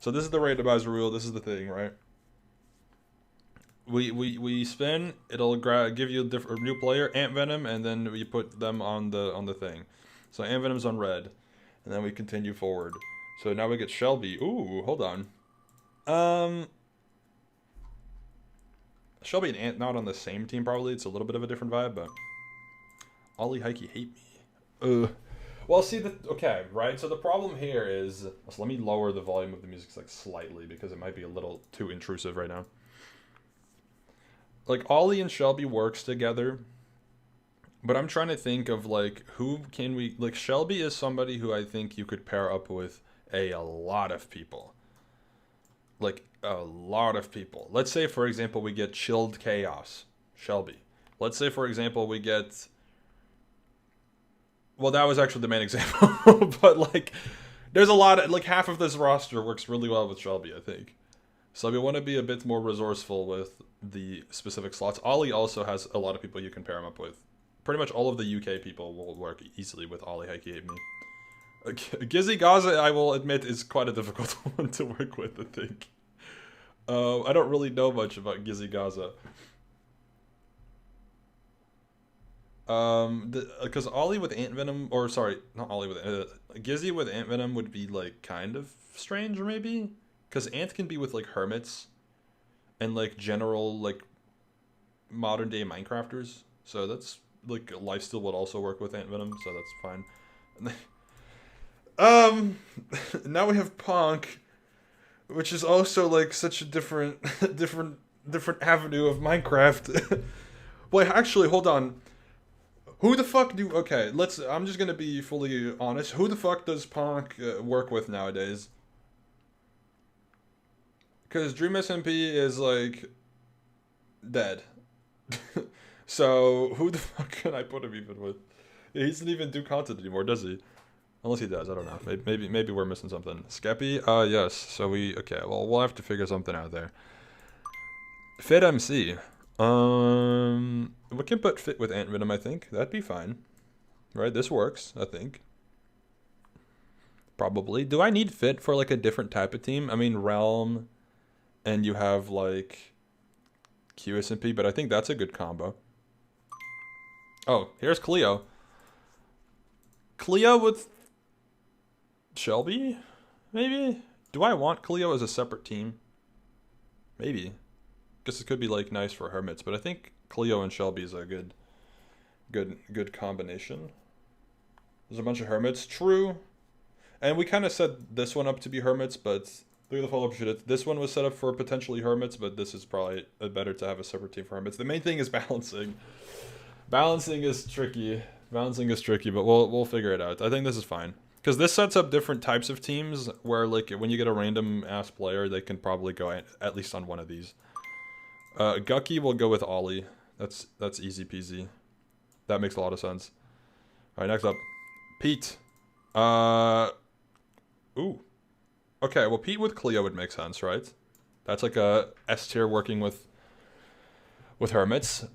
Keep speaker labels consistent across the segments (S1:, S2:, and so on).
S1: So this is the randomizer wheel. This is the thing, right? We spin. It'll give you a new player, Ant Venom, and then we put them on the thing. So Ant Venom's on red, and then we continue forward. So now we get Shelby. Ooh, hold on. Um, Shelby and Ant not on the same team probably. It's a little bit of a different vibe, but Ollie Heike hate me. Well, see okay, right? So the problem here is, so let me lower the volume of the music like slightly because it might be a little too intrusive right now. Like Ollie and Shelby works together, but I'm trying to think of like who can we like. Shelby is somebody who I think you could pair up with a lot of people. Like a lot of people. Let's say for example we get Chilled Chaos, Shelby. Let's say for example we get, well, that was actually the main example, but like there's a lot of like half of this roster works really well with Shelby, I think. So we want to be a bit more resourceful with the specific slots. Ollie also has a lot of people you can pair him up with. Pretty much all of the UK people will work easily with Ollie Heike Hate Me. Gizzy Gaza, I will admit, is quite a difficult one to work with, I think. I don't really know much about Gizzy Gaza. Because Ollie with Ant Venom, or sorry, not Ollie with Gizzy with Ant Venom would be like kind of strange, maybe. Because Ant can be with like hermits and like general like modern day Minecrafters. So that's like lifesteal would also work with Ant Venom, so that's fine. Now we have Punk, which is also like such a different different avenue of Minecraft. Wait, actually, hold on. Who the fuck do? Okay, I'm just gonna be fully honest. Who the fuck does Punk work with nowadays? Because Dream SMP is like dead. So who the fuck can I put him even with? He doesn't even do content anymore, does he? Unless he does, I don't know. Maybe we're missing something. Skeppy? Yes. So okay. Well, we'll have to figure something out there. Fit MC. We can put Fit with Ant Venom. I think that'd be fine. Right? This works. I think. Probably. Do I need Fit for like a different type of team? I mean, Realm, and you have like QSMP, but I think that's a good combo. Oh, here's Cleo. Cleo with Shelby? Maybe? Do I want Cleo as a separate team? Maybe. Guess it could be like nice for hermits, but I think Cleo and Shelby is a good combination. There's a bunch of hermits. True. And we kind of set this one up to be hermits, but look at the follow-up shit. This one was set up for potentially hermits, but this is probably better to have a separate team for hermits. The main thing is balancing. Balancing is tricky. Balancing is tricky, but we'll figure it out. I think this is fine. Because this sets up different types of teams where, like, when you get a random-ass player, they can probably go at least on one of these. Gucky will go with Ollie. That's easy peasy. That makes a lot of sense. Alright, next up. Pete. Ooh. Okay, well, Pete with Cleo would make sense, right? That's like a S tier working with hermits.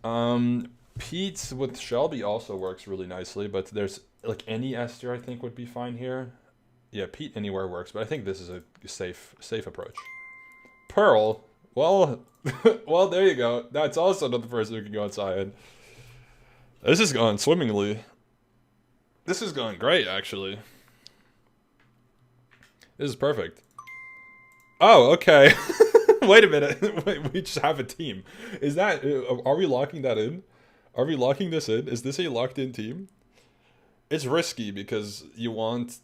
S1: Pete with Shelby also works really nicely, but there's like any S tier I think would be fine here. Yeah, Pete anywhere works, but I think this is a safe approach. Pearl, well, well, there you go. That's also another person who can go outside. This is going swimmingly. This is going great, actually. This is perfect. Oh, okay. Wait a minute. Wait, we just have a team. Is that... Are we locking that in? Are we locking this in? Is this a locked-in team? It's risky because you want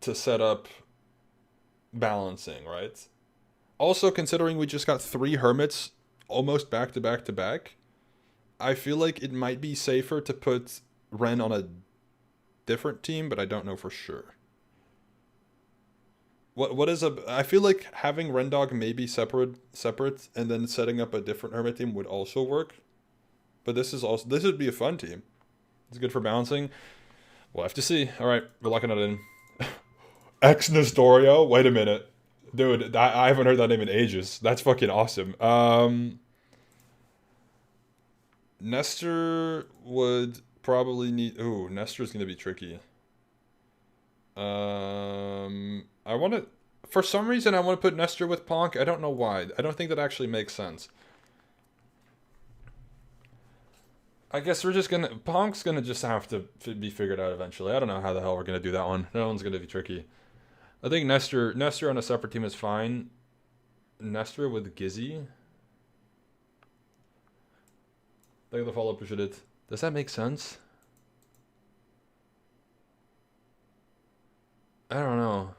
S1: to set up balancing, right? Also, considering we just got 3 hermits almost back to back to back, I feel like it might be safer to put Ren on a different team, but I don't know for sure. What is I feel like having Rendog maybe separate and then setting up a different hermit team would also work. But this would be a fun team. It's good for balancing. We'll have to see. All right, we're locking it in. Ex Nestorio? Wait a minute. Dude, I haven't heard that name in ages. That's fucking awesome. Nestor would probably need... Ooh, Nestor's going to be tricky. I want to... For some reason, I want to put Nestor with Ponk. I don't know why. I don't think that actually makes sense. I guess we're just gonna... Ponk's gonna just have to be figured out eventually. I don't know how the hell we're gonna do that one. That one's gonna be tricky. I think Nestor on a separate team is fine. Nestor with Gizzy. Thank you for the follow-up, appreciate it. Does that make sense? I don't know.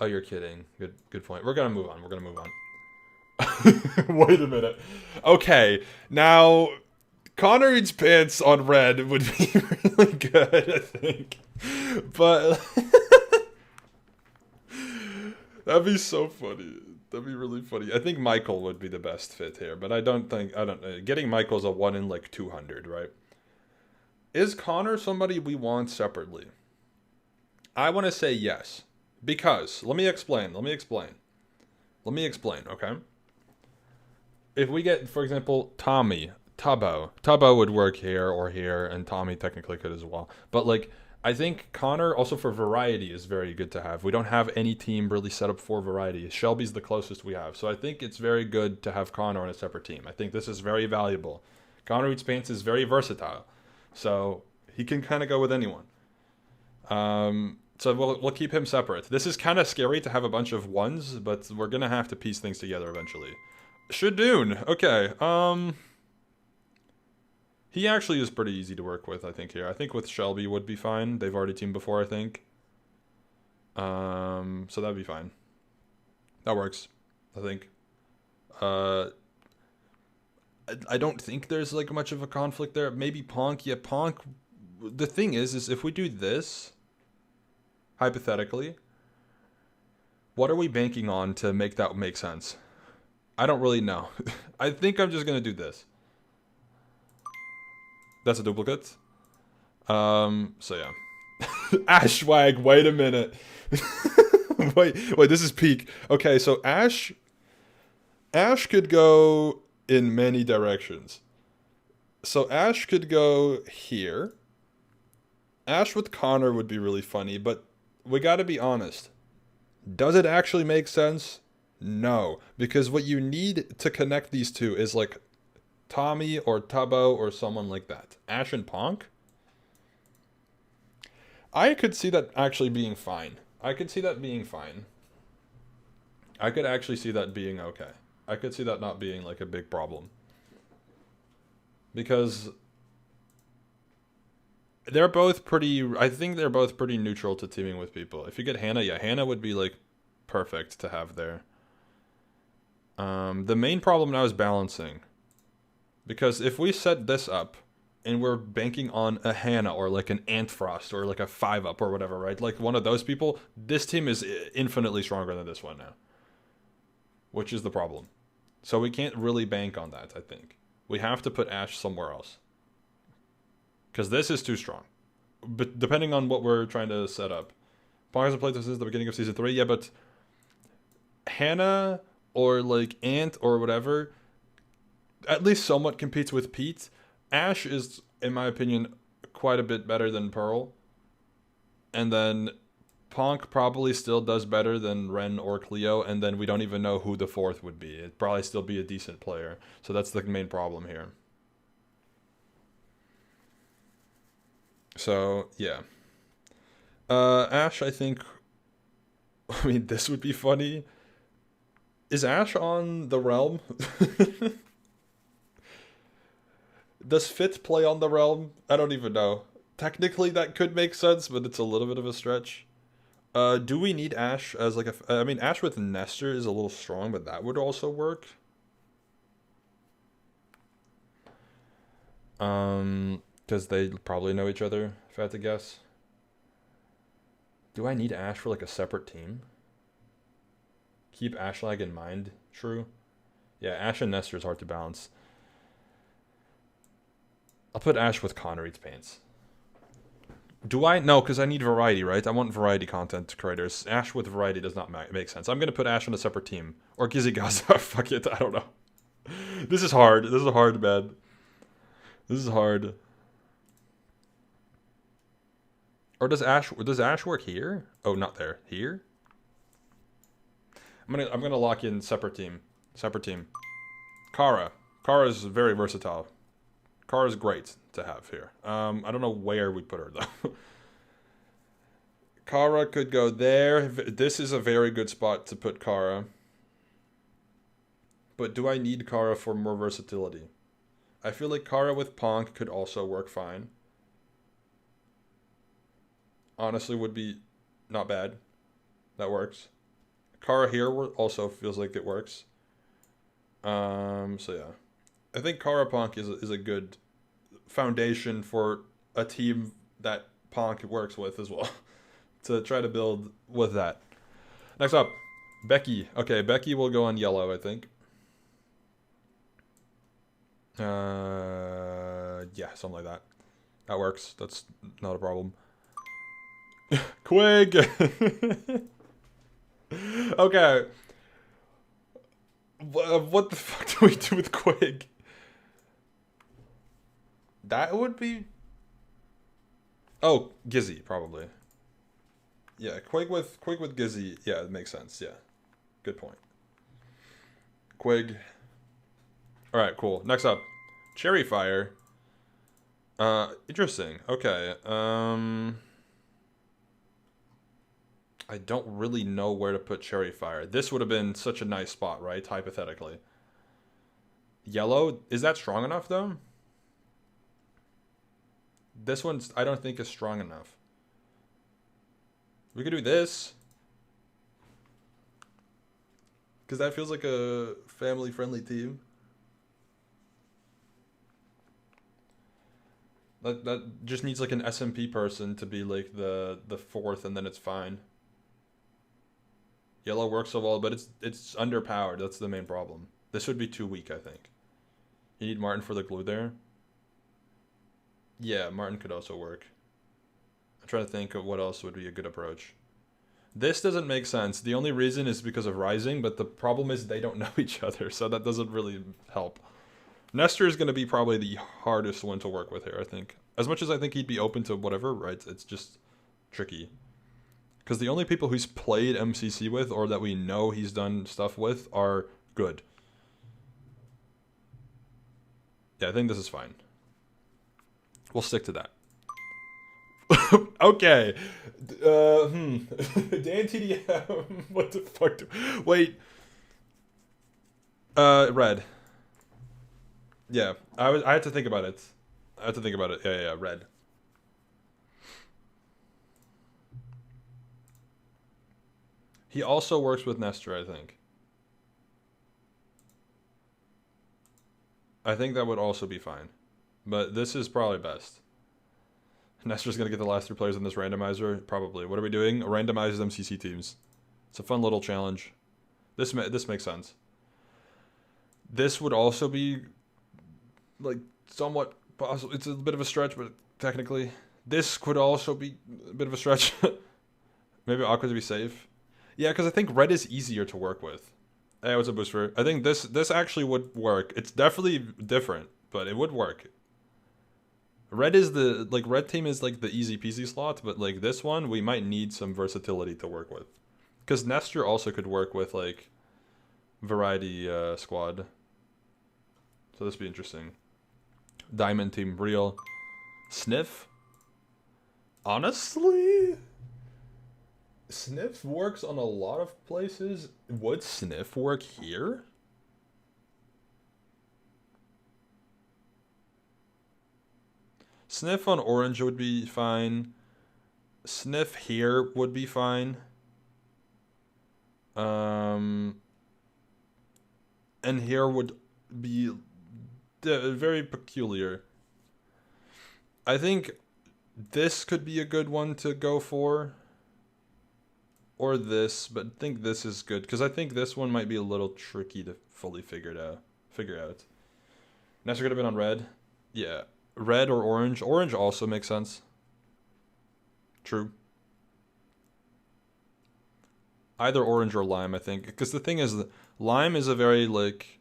S1: Oh, you're kidding. Good point. We're gonna move on. Wait a minute. Okay, now Connor eats pants on red would be really good, I think. But that'd be so funny. That'd be really funny. I think Michael would be the best fit here, but I don't know. Getting Michael's a 1 in like 200, right? Is Connor somebody we want separately? I want to say yes. Because, let me explain, okay? If we get, for example, Tubbo would work here or here, and Tommy technically could as well. But, like, I think Connor, also for variety, is very good to have. We don't have any team really set up for variety. Shelby's the closest we have. So I think it's very good to have Connor on a separate team. I think this is very valuable. Connor Eats Pants is very versatile. So he can kind of go with anyone. So we'll keep him separate. This is kind of scary to have a bunch of ones, but we're going to have to piece things together eventually. Shadoon. Okay. He actually is pretty easy to work with, I think, here. I think with Shelby would be fine. They've already teamed before, I think. So that'd be fine. That works, I think. I don't think there's, like, much of a conflict there. Maybe Ponk. Yeah, Ponk. The thing is if we do this... hypothetically, what are we banking on to make that make sense? I don't really know. I think I'm just gonna do this. That's a duplicate. So yeah. Ashwag, wait a minute. wait, this is peak. Okay, so Ash could go in many directions. So Ash could go here. Ash with Connor would be really funny, but we gotta be honest. Does it actually make sense? No. Because what you need to connect these two is like Tommy or Tubbo or someone like that. Ash and Ponk? I could see that actually being fine. I could actually see that being okay. I could see that not being like a big problem. Because... they're both pretty... I think they're both pretty neutral to teaming with people. If you get Hannah, yeah, Hannah would be, like, perfect to have there. The main problem now is balancing. Because if we set this up, and we're banking on a Hannah, or, like, an Antfrost, or, like, a 5-up, or whatever, right? Like, one of those people, this team is infinitely stronger than this one now. Which is the problem. So we can't really bank on that, I think. We have to put Ash somewhere else. Because this is too strong. But depending on what we're trying to set up. Pong hasn't played this since the beginning of Season 3. Yeah, but Hannah or like Ant or whatever at least somewhat competes with Pete. Ash is, in my opinion, quite a bit better than Pearl. And then Ponk probably still does better than Ren or Cleo. And then we don't even know who the fourth would be. It'd probably still be a decent player. So that's the main problem here. So, yeah. Ash, I think... I mean, this would be funny. Is Ash on the Realm? Does Fit play on the Realm? I don't even know. Technically, that could make sense, but it's a little bit of a stretch. Do we need Ash as like a... I mean, Ash with Nestor is a little strong, but that would also work. Because they probably know each other, if I had to guess. Do I need Ash for like a separate team? Keep Ashlag in mind, true? Yeah, Ash and Nestor is hard to balance. I'll put Ash with Connor Eats Pants. Do I? No, because I need variety, right? I want variety content creators. Ash with variety does not make sense. I'm going to put Ash on a separate team. Or Gizzy Gaza. Fuck it, I don't know. This is hard. This is hard, man. This is hard. Or does Ash work here? Oh, not there. Here? I'm gonna lock in separate team. Separate team. Kara. Kara is very versatile. Kara is great to have here. I don't know where we put her though. Kara could go there. This is a very good spot to put Kara. But do I need Kara for more versatility? I feel like Kara with Ponk could also work fine. Honestly, would be not bad. That works. Kara here also feels like it works. So yeah. I think Kara Ponk is a good foundation for a team that Ponk works with as well. To try to build with that. Next up, Becky. Okay, Becky will go on yellow, I think. Yeah, something like that. That works. That's not a problem. Quig! Okay. What the fuck do we do with Quig? That would be... Oh, Gizzy, probably. Yeah, Quig with Gizzy. Yeah, it makes sense. Yeah. Good point. Quig. Alright, cool. Next up. Cherry Fire. Interesting. Okay. I don't really know where to put Cherry Fire. This would have been such a nice spot, right? Hypothetically. Yellow. Is that strong enough, though? This one's, I don't think, is strong enough. We could do this. Because that feels like a family-friendly team. That just needs like an SMP person to be like the fourth, and then it's fine. Yellow works so well, but it's underpowered. That's the main problem. This would be too weak, I think. You need Martin for the glue there. Yeah, Martin could also work. I'm trying to think of what else would be a good approach. This doesn't make sense. The only reason is because of Rising, but the problem is they don't know each other, so that doesn't really help. Nestor is going to be probably the hardest one to work with here, I think. As much as I think he'd be open to whatever, right? It's just tricky. Because the only people he's played MCC with, or that we know he's done stuff with, are good. Yeah, I think this is fine. We'll stick to that. Okay. Dan TDM. What the fuck? Wait. Red. Yeah, I had to think about it. Yeah, red. He also works with Nestor, I think. I think that would also be fine. But this is probably best. Nestor's going to get the last 3 players in this randomizer? Probably. What are we doing? Randomized MCC teams. It's a fun little challenge. This makes sense. This would also be... like, somewhat possible. It's a bit of a stretch, but technically. This could also be a bit of a stretch. Maybe Aqua to be safe. Yeah, because I think red is easier to work with. Hey, what's a booster? I think this actually would work. It's definitely different, but it would work. Red is the, like, red team is like the easy peasy slot, but like this one, we might need some versatility to work with. Because Nestor also could work with like variety squad. So this would be interesting. Diamond team real. Sniff? Honestly? Sniff works on a lot of places. Would Sniff work here? Sniff on orange would be fine. Sniff here would be fine. And here would be very peculiar. I think this could be a good one to go for. Or this, but I think this is good. Because I think this one might be a little tricky to fully figure out. Nestor could have been on red. Yeah. Red or orange. Orange also makes sense. True. Either orange or lime, I think. Because the thing is, lime is a very, like...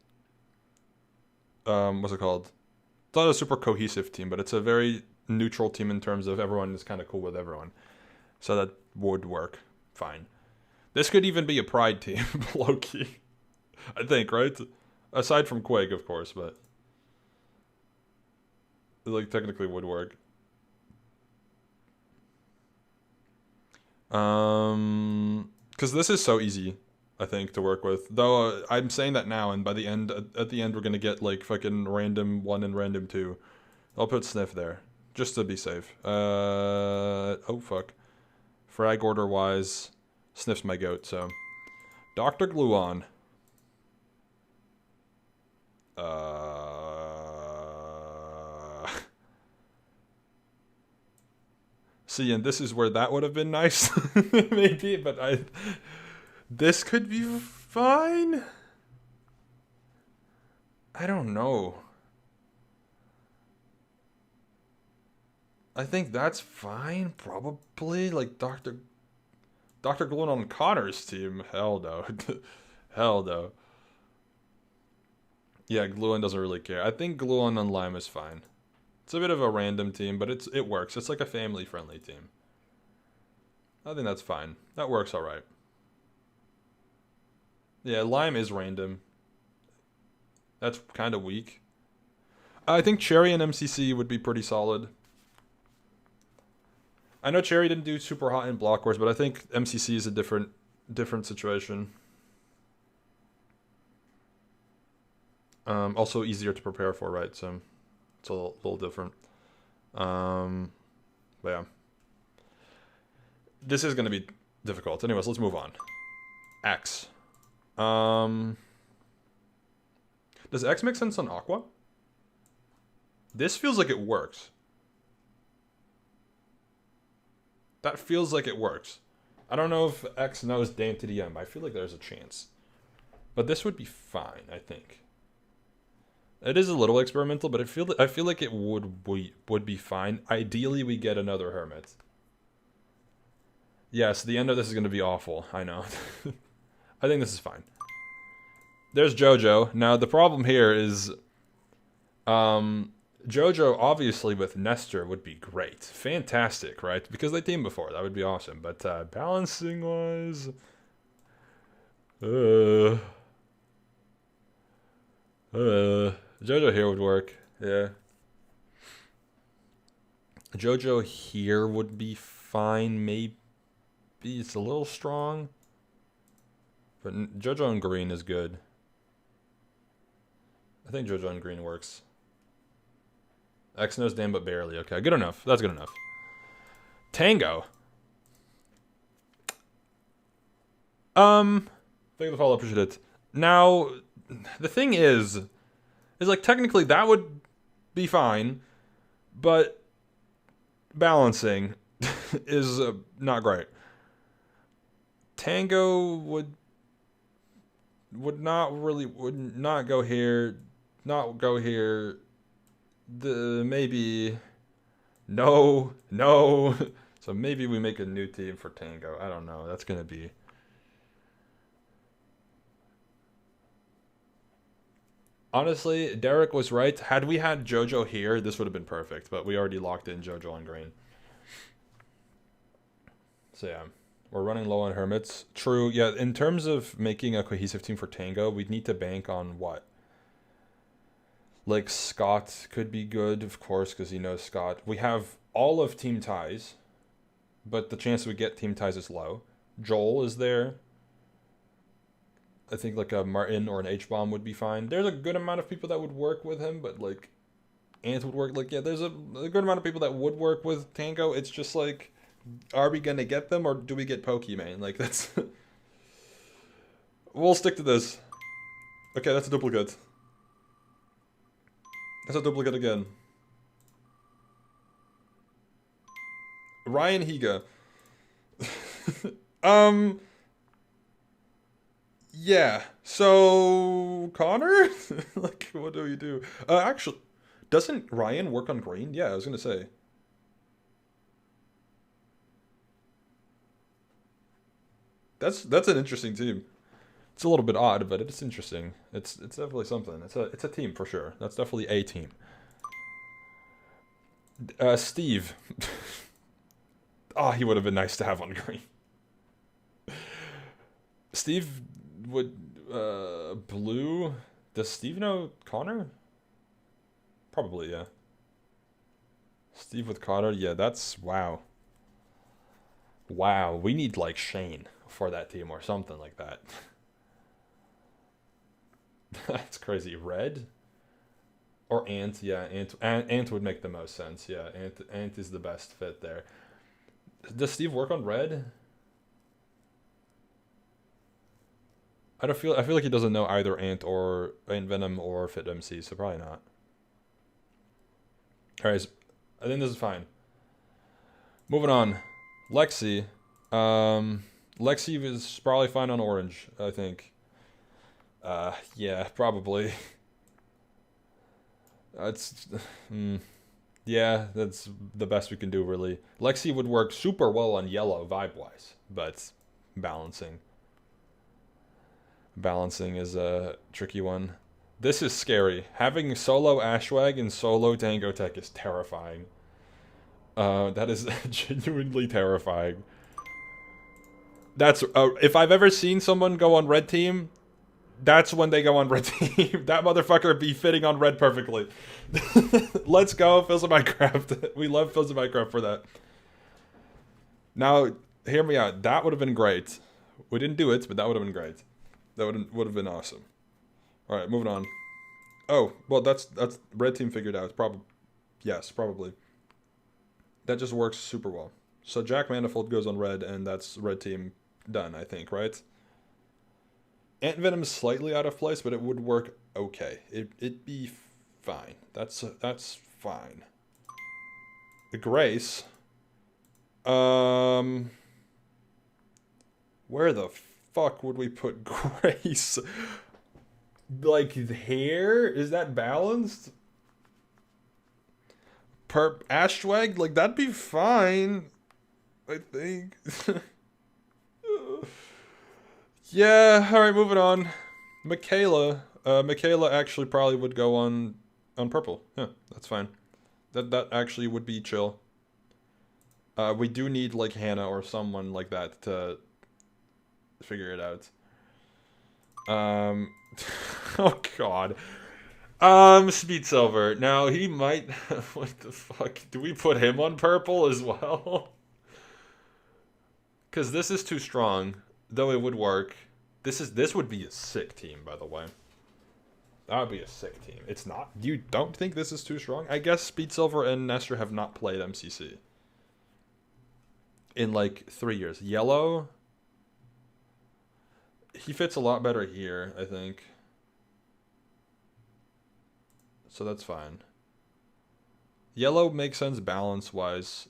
S1: what's it called? It's not a super cohesive team, but it's a very neutral team in terms of everyone is kind of cool with everyone. So that would work fine. This could even be a pride team, low-key. I think, right? Aside from Quake, of course, but... It, like, technically would work. Because this is so easy, I think, to work with. Though, I'm saying that now, and by the end, at the end, we're gonna get, like, fucking random 1 and random 2. I'll put Sniff there, just to be safe. Oh, fuck. Frag order-wise, Sniff's my goat, so... Dr. Gluon. See, and this is where that would have been nice, maybe, but this could be fine? I don't know. I think that's fine, probably. Like, Dr. Gluon on Connor's team. Hell no. Hell no. Yeah, Gluon doesn't really care. I think Gluon on Lime is fine. It's a bit of a random team, but it works. It's like a family-friendly team. I think that's fine. That works alright. Yeah, Lime is random. That's kind of weak. I think Cherry and MCC would be pretty solid. I know Cherry didn't do super hot in Block Wars, but I think MCC is a different situation. Also easier to prepare for, right? So it's a little different. But yeah. This is going to be difficult. Anyways, let's move on. X. Does X make sense on Aqua? This feels like it works. That feels like it works. I don't know if X knows Dame to DM. I feel like there's a chance. But this would be fine, I think. It is a little experimental, but I feel like it would be fine. Ideally, we get another Hermit. Yes, the end of this is going to be awful. I know. I think this is fine. There's JoJo. Now, the problem here is... JoJo, obviously, with Nestor would be great. Fantastic, right? Because they teamed before. That would be awesome. But balancing-wise... JoJo here would work. Yeah. JoJo here would be fine. Maybe it's a little strong. But JoJo on green is good. I think JoJo on green works. X knows Dan but barely. Okay, good enough. That's good enough. Tango. Thank you for the follow. Appreciate it. Now, the thing is like technically that would be fine, but balancing is not great. Tango would not go here, not go here. Maybe no. So maybe we make a new team for Tango. I don't know. That's gonna be. Honestly, Derek was right. Had we had JoJo here, this would have been perfect. But we already locked in JoJo on green. So yeah, we're running low on Hermits. True. Yeah, in terms of making a cohesive team for Tango, we'd need to bank on what? Like Scott could be good, of course, because he knows Scott. We have all of Team Ties, but the chance we get Team Ties is low. Joel is there. I think like a Martin or an H-Bomb would be fine. There's a good amount of people that would work with him, but like Ant would work. Like, yeah, there's a good amount of people that would work with Tango. It's just like, are we going to get them or do we get Pokemon? Like, that's... We'll stick to this. Okay, that's a duplicate. That's a duplicate again. Ryan Higa. Yeah. So Connor? Like, what do we do? Actually, doesn't Ryan work on green? Yeah, I was gonna say. That's an interesting team. It's a little bit odd, but it's interesting. It's definitely something. It's a team for sure. That's definitely a team. Steve. Oh, he would have been nice to have on green. Steve would blue. Does Steve know Connor? Probably, yeah. Steve with Connor, yeah. That's wow. Wow, we need like Shane for that team or something like that. That's crazy. Red or Ant? Yeah, Ant would make the most sense. Yeah, Ant is the best fit there. Does Steve work on red? I feel like he doesn't know either Ant Venom or Fit MC, so probably not. Alright, I think this is fine. Moving on. Lexi. Lexi is probably fine on orange, I think. Yeah, probably. It's yeah, that's the best we can do really. Lexi would work super well on yellow vibe wise, but balancing balancing is a tricky one. This is scary. Having solo Ashwag and solo Tango Tech is terrifying. That is genuinely terrifying. That's if I've ever seen someone go on red team, that's when they go on red team. That motherfucker be fitting on red perfectly. Let's go, Fizz of Minecraft. We love Fizz of Minecraft for that. Now, hear me out. That would have been great. We didn't do it, but that would have been great. That would have been awesome. All right, moving on. Oh, well, that's red team figured out. Probably, yes, probably. That just works super well. So Jack Manifold goes on red, and that's red team done. I think, right? Ant Venom is slightly out of place, but it would work okay. It'd be fine. That's fine. The Grace. Where the fuck would we put Grace? Like hair? Is that balanced? Ashwag? Like that'd be fine. I think. Yeah, alright, moving on. Michaela. Michaela actually probably would go on purple. Yeah, that's fine. That actually would be chill. We do need like Hannah or someone like that to figure it out. Oh god. Speed Silver. Now he might what the fuck? Do we put him on purple as well? Cause this is too strong. Though it would work. This would be a sick team, by the way. That would be a sick team. It's not. You don't think this is too strong? I guess Speed Silver and Nestor have not played MCC in like 3 years. Yellow, he fits a lot better here, I think. So that's fine. Yellow makes sense balance wise.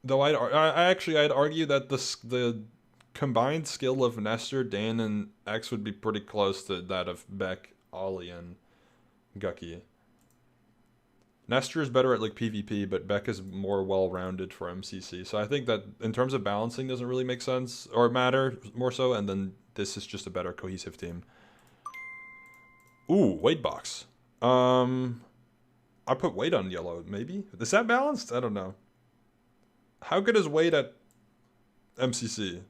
S1: Though I'd argue that the combined skill of Nestor, Dan, and X would be pretty close to that of Beck, Ollie, and Gucky. Nestor is better at like PvP, but Beck is more well-rounded for MCC. So I think that in terms of balancing doesn't really make sense or matter more so, and then this is just a better cohesive team. Ooh, weight box. I put weight on yellow, maybe? Is that balanced? I don't know. How good is weight at MCC?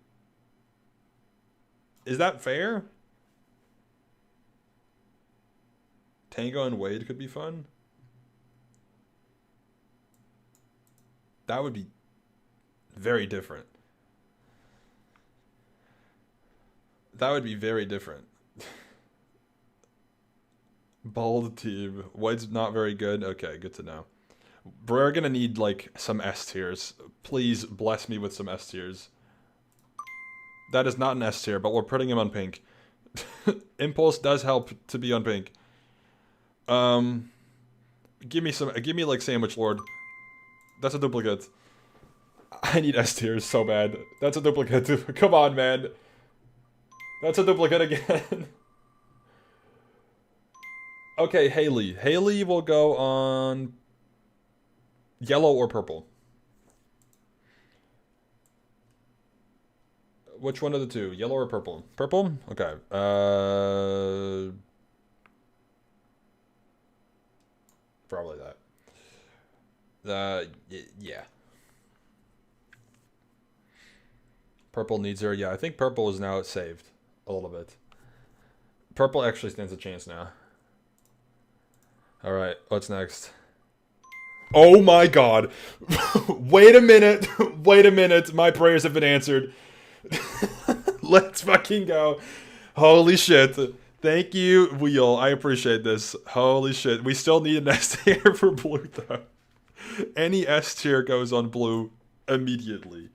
S1: Is that fair? Tango and Wade could be fun. That would be very different. That would be very different. Bald team. Wade's not very good. Okay, good to know. We're gonna need like some S tiers. Please bless me with some S tiers. That is not an S tier, but we're putting him on pink. Impulse does help to be on pink. Give me like Sandwich Lord. That's a duplicate. I need S tiers so bad. That's a duplicate. Come on, man. That's a duplicate again. Okay, Haley. Haley will go on yellow or purple. Which one of the two? Yellow or purple? Purple? Okay. Probably that. Yeah. Purple needs her. Yeah, I think purple is now saved a little bit. Purple actually stands a chance now. Alright, what's next? Oh my god. Wait a minute. Wait a minute. My prayers have been answered. Let's fucking go. Holy shit. Thank you, Wheel. I appreciate this. Holy shit. We still need an S tier for blue, though. Any S tier goes on blue immediately.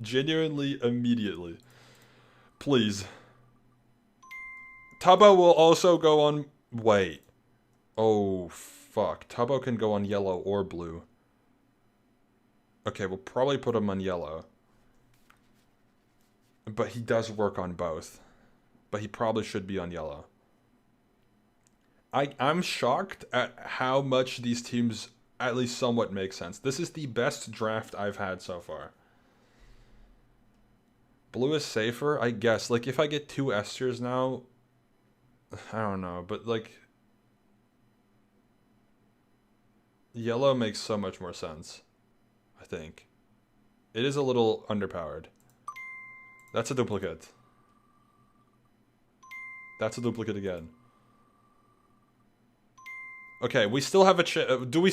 S1: Genuinely immediately. Please. Tubbo will also go on... Wait. Oh, fuck. Tubbo can go on yellow or blue. Okay, we'll probably put him on yellow. But he does work on both. But he probably should be on yellow. I'm shocked at how much these teams at least somewhat make sense. This is the best draft I've had so far. Blue is safer, I guess. Like, if I get 2 S tiers now... I don't know, but like... Yellow makes so much more sense, I think. It is a little underpowered. That's a duplicate. That's a duplicate again. Okay, we still have a chance. Do we...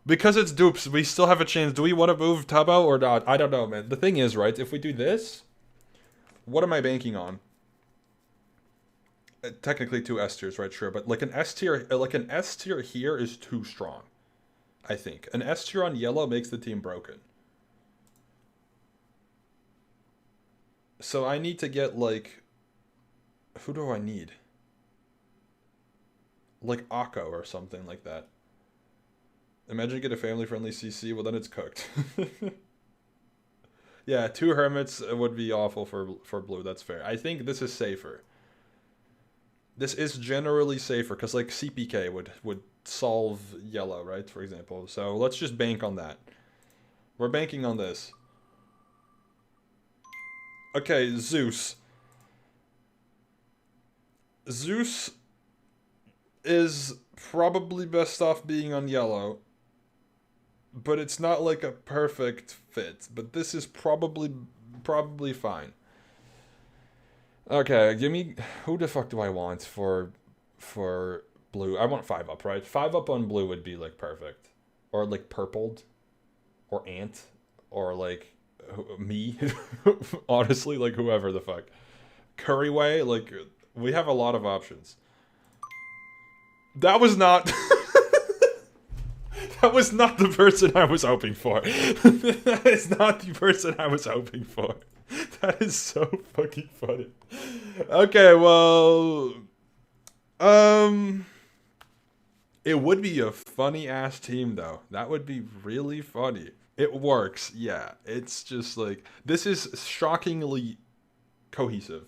S1: Because it's dupes, we still have a chance. Do we want to move Tubbo or not? I don't know, man. The thing is, right, if we do this, what am I banking on? Technically 2 S tiers, right? Sure, but like an S tier here is too strong, I think. An S tier on yellow makes the team broken. So I need to get, like... Who do I need? Like Akko or something like that. Imagine you get a family-friendly CC, well then it's cooked. Yeah, 2 Hermits would be awful for blue, that's fair. I think this is safer. This is generally safer, because like CPK would solve yellow, right, for example. So let's just bank on that. We're banking on this. Okay, Zeus. Zeus is probably best off being on yellow. But it's not like a perfect fit. But this is probably fine. Okay, give me... Who the fuck do I want for blue? I want 5 up, right? 5 up on blue would be, like, perfect. Or, like, purpled. Or Ant. Or, like, me. Honestly, like, whoever the fuck. Curryway, like, we have a lot of options. That was not... That was not the person I was hoping for. That is not the person I was hoping for. That is so fucking funny. Okay, well... It would be a funny-ass team, though. That would be really funny. It works, yeah. It's just like... This is shockingly cohesive.